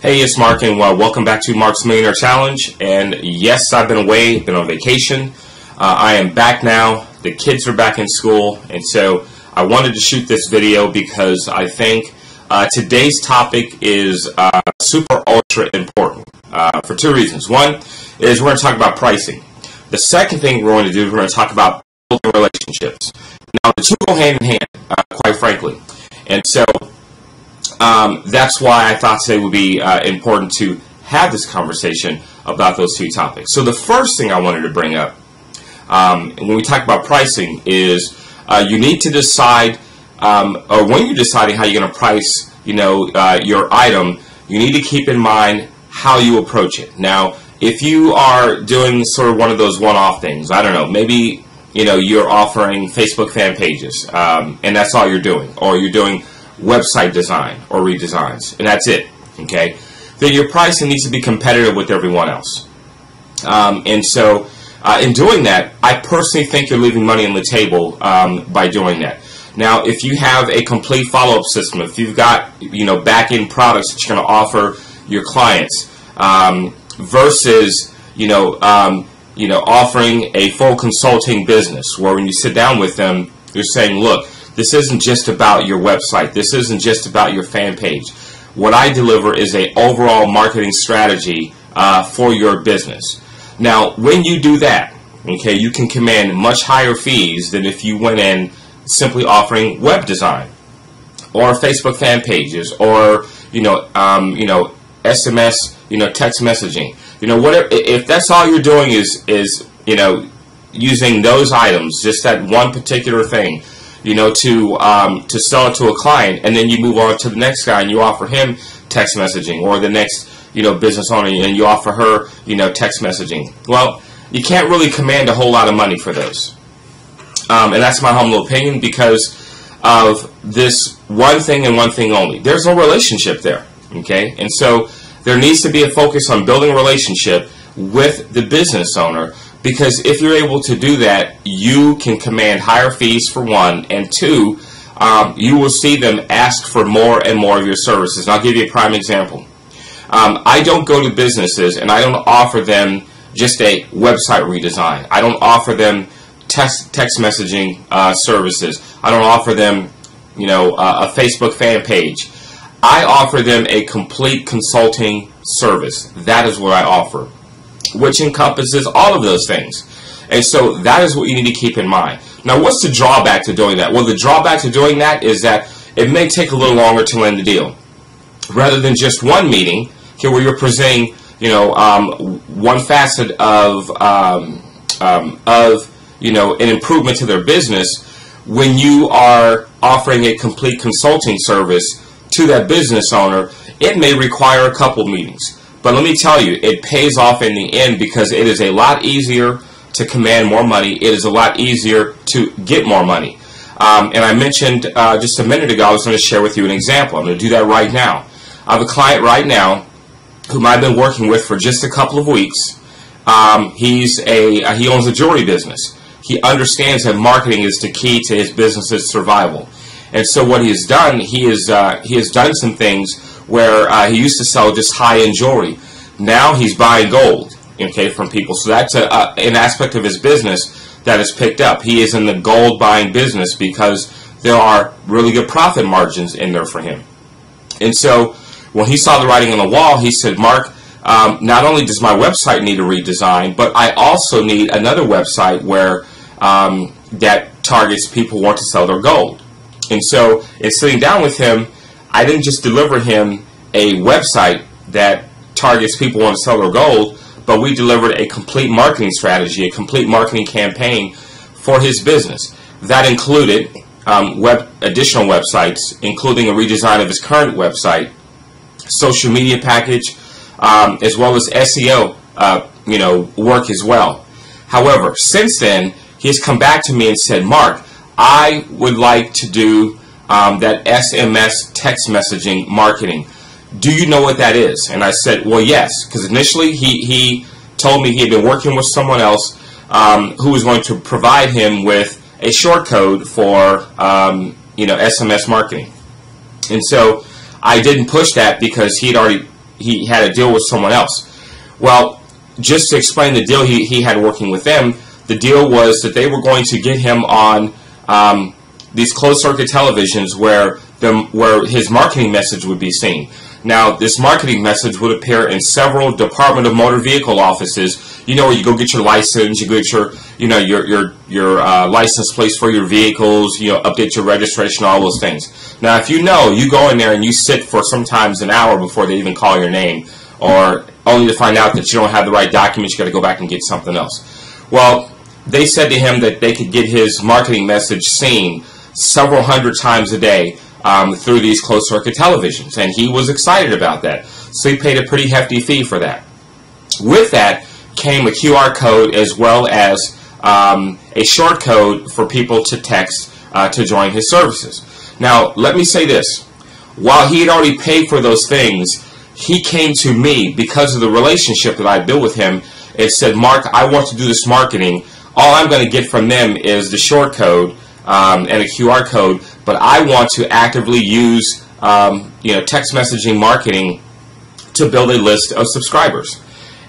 Hey, it's Mark, and welcome back to Mark's Millionaire Challenge. And yes, I've been away, been on vacation. I am back now. The kids are back in school, and so I wanted to shoot this video because I think today's topic is super ultra important for two reasons. One is we're going to talk about pricing. The second thing we're going to do is we're going to talk about building relationships. Now, the two go hand in hand, quite frankly, and so that's why I thought today would be important to have this conversation about those two topics. So the first thing I wanted to bring up when we talk about pricing is you need to decide, or when you're deciding how you're going to price, your item, you need to keep in mind how you approach it. Now, if you are doing sort of one of those one-off things, I don't know, maybe you're offering Facebook fan pages, and that's all you're doing, or you're doing website design or redesigns, and that's it, okay? Then your pricing needs to be competitive with everyone else. And so in doing that, I personally think you're leaving money on the table by doing that. Now, if you have a complete follow-up system, if you've got back-end products that you're going to offer your clients, versus offering a full consulting business where when you sit down with them, you're saying, look, this isn't just about your website. This isn't just about your fan page. What I deliver is an overall marketing strategy for your business. Now, when you do that, okay, you can command much higher fees than if you went in simply offering web design or Facebook fan pages or SMS, text messaging. Whatever. If that's all you're doing is using those items, just that one particular thing, to sell it to a client, and then you move on to the next guy and you offer him text messaging, or the next, business owner, and you offer her, text messaging. Well, you can't really command a whole lot of money for those. And that's my humble opinion because of this one thing and one thing only. There's no relationship there, okay? And so there needs to be a focus on building a relationship with the business owner, because if you're able to do that, you can command higher fees for one, and two, you will see them ask for more and more of your services. And I'll give you a prime example. I don't go to businesses and I don't offer them just a website redesign. I don't offer them text messaging services. I don't offer them, a Facebook fan page. I offer them a complete consulting service. That is what I offer, which encompasses all of those things. And so that is what you need to keep in mind. Now, what's the drawback to doing that? Well, the drawback to doing that is that it may take a little longer to land the deal. Rather than just one meeting, here where you're presenting, one facet of an improvement to their business, when you are offering a complete consulting service to that business owner, it may require a couple meetings. But let me tell you, it pays off in the end because it is a lot easier to command more money. It is a lot easier to get more money. And I mentioned just a minute ago, I was going to share with you an example. I'm going to do that right now. I have a client right now whom I've been working with for just a couple of weeks. He owns a jewelry business. He understands that marketing is the key to his business's survival. And so what he has done, he has done some things where he used to sell just high-end jewelry. Now he's buying gold, okay, from people. So that's an aspect of his business that is picked up. He is in the gold buying business because there are really good profit margins in there for him. And so when he saw the writing on the wall, he said, Mark, not only does my website need a redesign, but I also need another website where that targets people who want to sell their gold. And so in sitting down with him, I didn't just deliver him a website that targets people who want to sell their gold, but we delivered a complete marketing strategy, a complete marketing campaign for his business. That included additional websites, including a redesign of his current website, social media package, as well as SEO, work as well. However, since then, he has come back to me and said, Mark, I would like to do that SMS text messaging marketing. Do you know what that is? And I said, well, yes, because initially he told me he had been working with someone else who was going to provide him with a short code for SMS marketing. And so I didn't push that because he he had a deal with someone else. Well, just to explain the deal he had working with them, the deal was that they were going to get him on these closed-circuit televisions where his marketing message would be seen. Now, this marketing message would appear in several Department of Motor Vehicle offices. You know, where you go get your license, you get your license plates for your vehicles, update your registration, all those things. Now, if you go in there and you sit for sometimes an hour before they even call your name, or only to find out that you don't have the right documents, you got to go back and get something else. Well, they said to him that they could get his marketing message seen several hundred times a day through these closed-circuit televisions, and he was excited about that. So he paid a pretty hefty fee for that. With that came a QR code as well as a short code for people to text to join his services. Now, let me say this. While he had already paid for those things, he came to me because of the relationship that I built with him and said, Mark, I want to do this marketing. All I'm going to get from them is the short code and a QR code, but I want to actively use text messaging marketing to build a list of subscribers.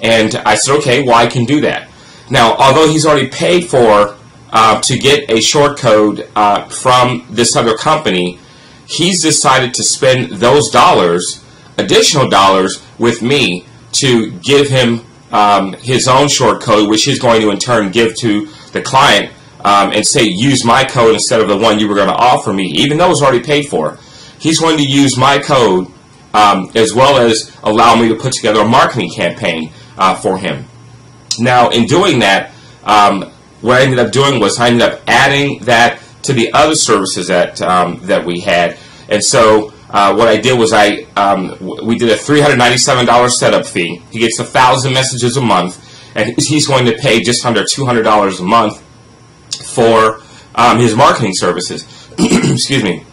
And I said, okay, well, I can do that. Now, although he's already paid for to get a short code from this other company, he's decided to spend those additional dollars with me to give him his own short code, which he's going to in turn give to the client and say, use my code instead of the one you were going to offer me, even though it was already paid for. He's going to use my code as well as allow me to put together a marketing campaign for him. Now, in doing that, what I ended up doing was I ended up adding that to the other services that we had. And so what I did was we did a $397 setup fee. He gets 1,000 messages a month, and he's going to pay just under $200 a month for his marketing services. Excuse me.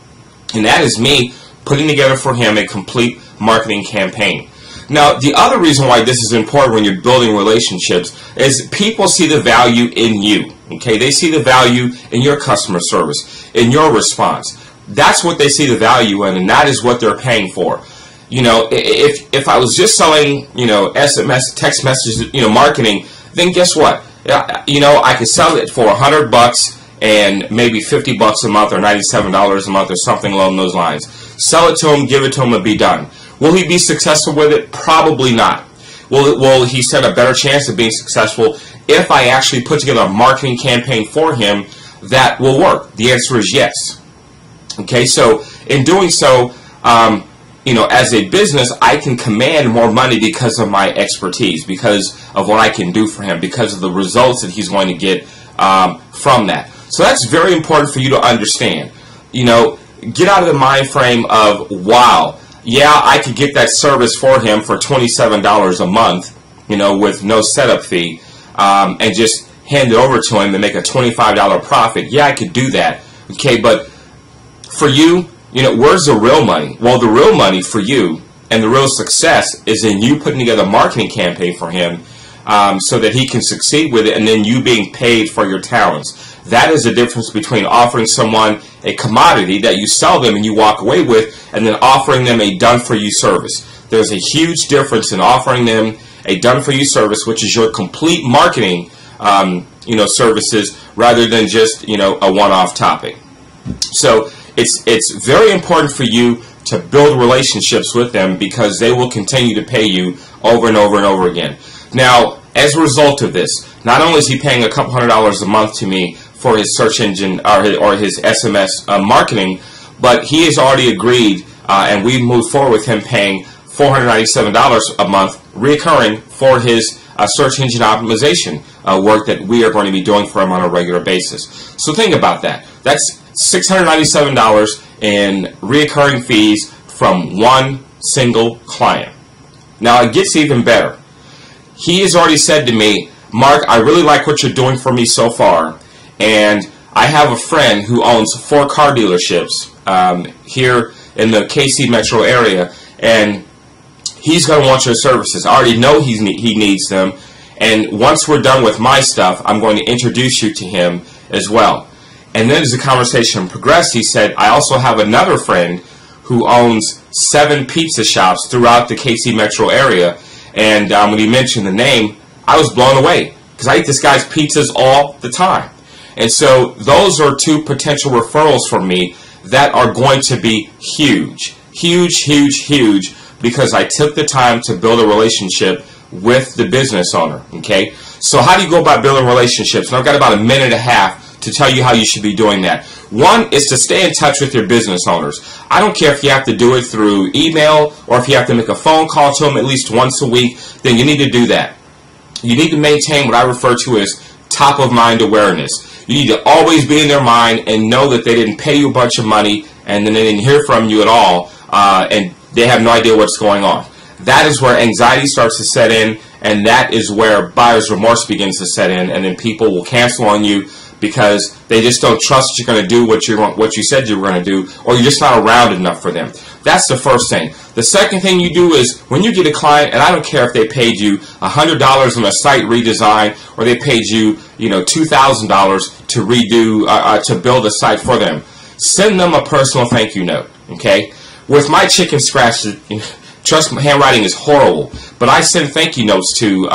And that is me putting together for him a complete marketing campaign. Now, the other reason why this is important when you're building relationships is people see the value in you. Okay, they see the value in your customer service, in your response. That's what they see the value in, and that is what they're paying for. If I was just selling, SMS, text messages, marketing, then guess what? I could sell it for $100 and maybe $50 a month or $97 a month or something along those lines. Sell it to him, give it to him, and be done. Will he be successful with it? Probably not. Will he stand a better chance of being successful if I actually put together a marketing campaign for him that will work? The answer is yes. Okay, so in doing so, as a business, I can command more money because of my expertise, because of what I can do for him, because of the results that he's going to get from that. So that's very important for you to understand. Get out of the mind frame of, wow, yeah, I could get that service for him for $27 a month, with no setup fee, and just hand it over to him and make a $25 profit. Yeah, I could do that. Okay, but for you, where's the real money? Well, the real money for you and the real success is in you putting together a marketing campaign for him so that he can succeed with it, and then you being paid for your talents. That is the difference between offering someone a commodity that you sell them and you walk away with, and then offering them a done-for-you service. There's a huge difference in offering them a done-for-you service, which is your complete marketing services, rather than just a one-off topic. So it's very important for you to build relationships with them, because they will continue to pay you over and over and over again. Now, as a result of this, not only is he paying a couple $100 a month to me for his search engine or his SMS marketing, but he has already agreed, and we've moved forward with him paying $497 a month recurring for his search engine optimization work that we are going to be doing for him on a regular basis. So think about that. That's $697 in recurring fees from one single client. Now, it gets even better. He has already said to me, Mark, I really like what you're doing for me so far, and I have a friend who owns 4 car dealerships here in the KC metro area, and he's going to want your services. I already know he needs them, and once we're done with my stuff, I'm going to introduce you to him as well. And then as the conversation progressed, he said, I also have another friend who owns 7 pizza shops throughout the KC metro area. And when he mentioned the name, I was blown away because I eat this guy's pizzas all the time. And so those are 2 potential referrals for me that are going to be huge, huge, huge, huge, because I took the time to build a relationship with the business owner. Okay, so how do you go about building relationships? And I've got about a minute and a half to tell you how you should be doing that. One is to stay in touch with your business owners. I don't care if you have to do it through email or if you have to make a phone call to them at least once a week, then you need to do that. You need to maintain what I refer to as top of mind awareness. You need to always be in their mind and know that they didn't pay you a bunch of money and then they didn't hear from you at all, and they have no idea what's going on. That is where anxiety starts to set in, and that is where buyer's remorse begins to set in, and then people will cancel on you because they just don't trust you're going to do what you said you were going to do, or you're just not around enough for them. That's the first thing. The second thing you do is when you get a client, and I don't care if they paid you $100 on a site redesign or they paid you, $2,000 to redo to build a site for them, send them a personal thank you note. Okay, with my chicken scratch, trust me, handwriting is horrible, but I send thank you notes to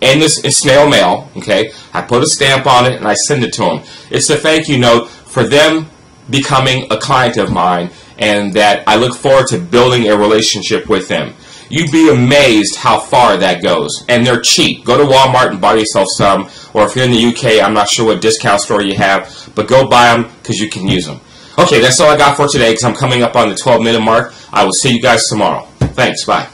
and this is snail mail. Okay, I put a stamp on it and I send it to them. It's a thank you note for them becoming a client of mine, and that I look forward to building a relationship with them. You'd be amazed how far that goes, and they're cheap. Go to Walmart and buy yourself some, or if you're in the UK, I'm not sure what discount store you have, but go buy them because you can use them. Okay, that's all I got for today because I'm coming up on the 12-minute mark. I will see you guys tomorrow. Thanks, bye.